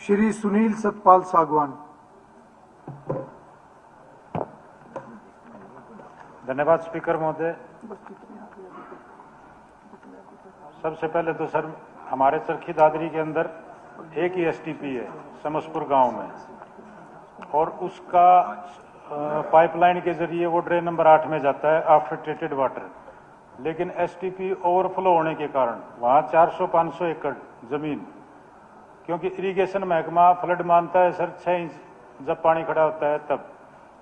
श्री सुनील सतपाल सागवान। धन्यवाद स्पीकर महोदय। सबसे पहले तो सर हमारे चरखी दादरी के अंदर एक ही एसटीपी है समसपुर गांव में, और उसका पाइपलाइन के जरिए वो ड्रेन नंबर 8 में जाता है आफ्टर ट्रीटेड वाटर। लेकिन एसटीपी ओवरफ्लो होने के कारण वहाँ 400-500 एकड़ जमीन, क्योंकि इरिगेशन महकमा फ्लड मानता है सर 6 इंच जब पानी खड़ा होता है तब,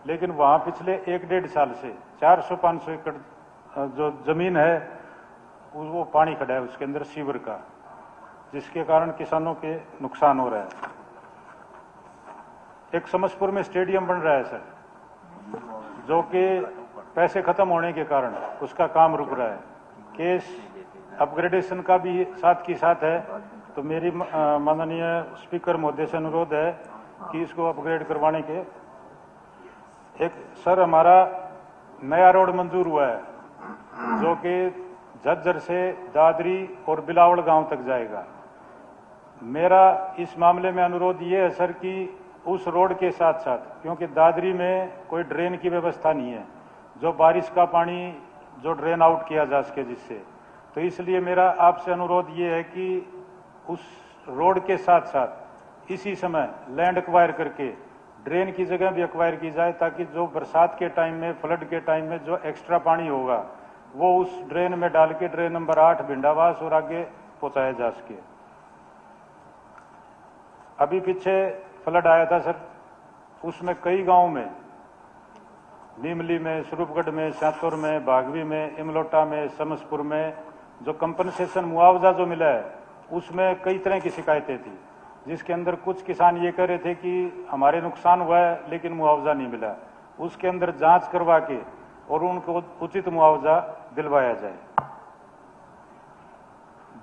लेकिन वहाँ पिछले 1-1.5 साल से 400-500 एकड़ जो जमीन है वो पानी खड़ा है उसके अंदर सीवर का, जिसके कारण किसानों के नुकसान हो रहा है। एक समसपुर में स्टेडियम बन रहा है सर, जो कि पैसे खत्म होने के कारण उसका काम रुक रहा है। केस अपग्रेडेशन का भी साथ की साथ है, तो मेरी माननीय स्पीकर महोदय से अनुरोध है कि इसको अपग्रेड करवाने के। एक सर हमारा नया रोड मंजूर हुआ है जो कि झज्जर से दादरी और बिलावल गांव तक जाएगा। मेरा इस मामले में अनुरोध ये है सर कि उस रोड के साथ साथ, क्योंकि दादरी में कोई ड्रेन की व्यवस्था नहीं है जो बारिश का पानी जो ड्रेन आउट किया जा सके जिससे, तो इसलिए मेरा आपसे अनुरोध ये है कि उस रोड के साथ साथ इसी समय लैंड एक्वायर करके ड्रेन की जगह भी एक्वायर की जाए, ताकि जो बरसात के टाइम में, फ्लड के टाइम में जो एक्स्ट्रा पानी होगा वो उस ड्रेन में डाल के ड्रेन नंबर 8 भिंडावास और आगे पहुंचाया जा सके। अभी पीछे फ्लड आया था सर, उसमें कई गांव में, नीमली में, स्वरूपगढ़ में, शातौर में, बागवी में, इमलोटा में, समसपुर में जो कंपनसेशन मुआवजा जो मिला है उसमें कई तरह की शिकायतें थी, जिसके अंदर कुछ किसान ये कह रहे थे कि हमारे नुकसान हुआ है लेकिन मुआवजा नहीं मिला। उसके अंदर जांच करवा के और उनको उचित मुआवजा दिलवाया जाए।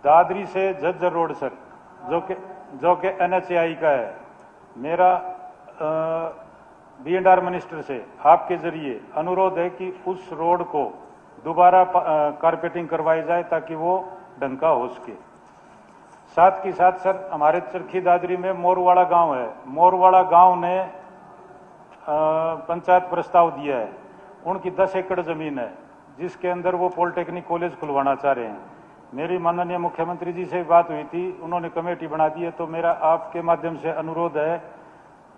दादरी से झज्जर रोड सर, जो कि एनएचएआई का है, मेरा B&R मिनिस्टर से आपके जरिए अनुरोध है कि उस रोड को दोबारा कारपेटिंग करवाई जाए ताकि वो ढंग का हो सके। साथ ही साथ सर हमारे चरखी दादरी में मोरवाड़ा गांव है, मोरवाड़ा गांव ने पंचायत प्रस्ताव दिया है, उनकी 10 एकड़ जमीन है जिसके अंदर वो पॉलिटेक्निक कॉलेज खुलवाना चाह रहे हैं। मेरी माननीय मुख्यमंत्री जी से बात हुई थी, उन्होंने कमेटी बना दी है, तो मेरा आपके माध्यम से अनुरोध है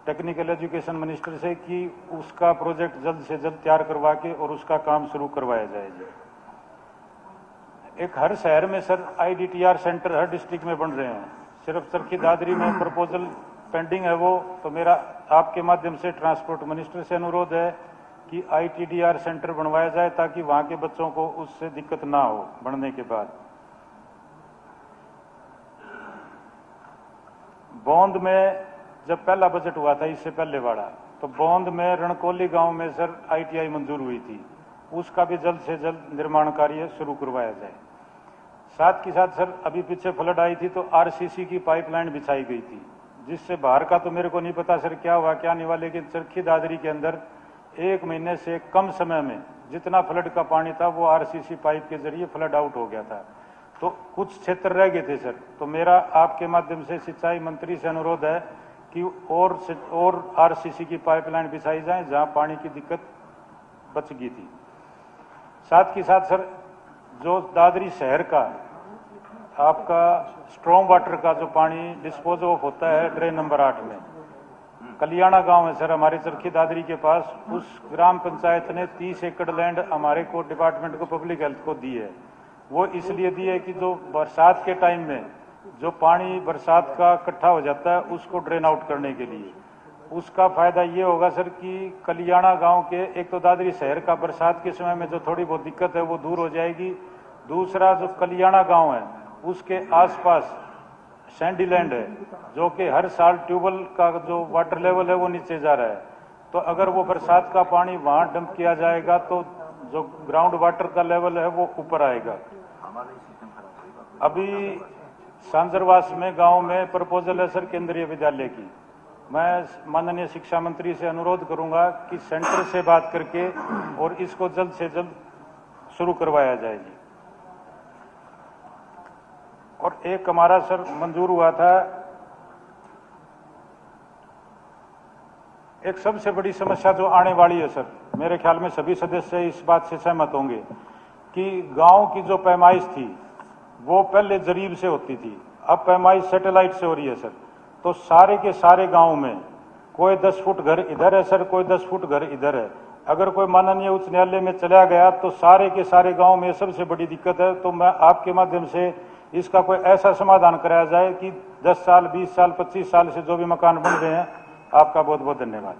टेक्निकल एजुकेशन मिनिस्टर से कि उसका प्रोजेक्ट जल्द से जल्द तैयार करवा के और उसका काम शुरू करवाया जाए। एक हर शहर में सर IDTR सेंटर हर डिस्ट्रिक्ट में बन रहे हैं, सिर्फ चरखी दादरी में प्रपोजल पेंडिंग है वो, तो मेरा आपके माध्यम से ट्रांसपोर्ट मिनिस्टर से अनुरोध है कि ITDR सेंटर बनवाया जाए ताकि वहां के बच्चों को उससे दिक्कत ना हो बनने के बाद। बौंद में जब पहला बजट हुआ था इससे पहले वाला, तो बौंद में रणकोली गांव में सर ITI मंजूर हुई थी, उसका भी जल्द से जल्द निर्माण कार्य शुरू करवाया जाए। साथ ही साथ सर अभी पीछे फ्लड आई थी तो RCC की पाइपलाइन बिछाई गई थी, जिससे बाहर का तो मेरे को नहीं पता सर क्या हुआ क्या नहीं हुआ, लेकिन चरखी दादरी के अंदर 1 महीने से कम समय में जितना फ्लड का पानी था वो RCC पाइप के जरिए फ्लड आउट हो गया था, तो कुछ क्षेत्र रह गए थे सर। तो मेरा आपके माध्यम से सिंचाई मंत्री से अनुरोध है कि और RCC की पाइपलाइन बिछाई जाए जहां पानी की दिक्कत बच गई थी। साथ ही साथ सर जो दादरी शहर का आपका स्ट्रॉन्ग वाटर का जो पानी डिस्पोज ऑफ होता है ड्रेन नंबर 8 में, कलियाणा गांव है सर हमारे चरखी दादरी के पास, उस ग्राम पंचायत ने 30 एकड़ लैंड हमारे को डिपार्टमेंट को पब्लिक हेल्थ को दी है। वो इसलिए दी है कि जो बरसात के टाइम में जो पानी बरसात का इकट्ठा हो जाता है उसको ड्रेन आउट करने के लिए, उसका फायदा ये होगा सर कि कलियाणा गांव के, एक तो दादरी शहर का बरसात के समय में जो थोड़ी बहुत दिक्कत है वो दूर हो जाएगी, दूसरा जो कलियाणा गांव है उसके आसपास सैंडी लैंड है जो कि हर साल ट्यूबवेल का जो वाटर लेवल है वो नीचे जा रहा है, तो अगर वो बरसात का पानी वहां डंप किया जाएगा तो जो ग्राउंड वाटर का लेवल है वो ऊपर आएगा। अभी सांजरवास में गांव में प्रपोजल है सर केंद्रीय विद्यालय की, मैं माननीय शिक्षा मंत्री से अनुरोध करूंगा कि सेंटर से बात करके और इसको जल्द से जल्द शुरू करवाया जाएगी। और एक हमारा सर मंजूर हुआ था एक सबसे बड़ी समस्या जो आने वाली है सर, मेरे ख्याल में सभी सदस्य इस बात से सहमत होंगे कि गांव की जो पैमाइश थी वो पहले जरीब से होती थी, अब पैमाइश सैटेलाइट से हो रही है सर। तो सारे के सारे गांव में कोई 10 फुट घर इधर है सर, कोई 10 फुट घर इधर है। अगर कोई माननीय उच्च न्यायालय में चला गया तो सारे के सारे गांव में सबसे बड़ी दिक्कत है। तो मैं आपके माध्यम से इसका कोई ऐसा समाधान कराया जाए कि 10 साल, 20 साल, 25 साल से जो भी मकान बन रहे हैं। आपका बहुत बहुत धन्यवाद।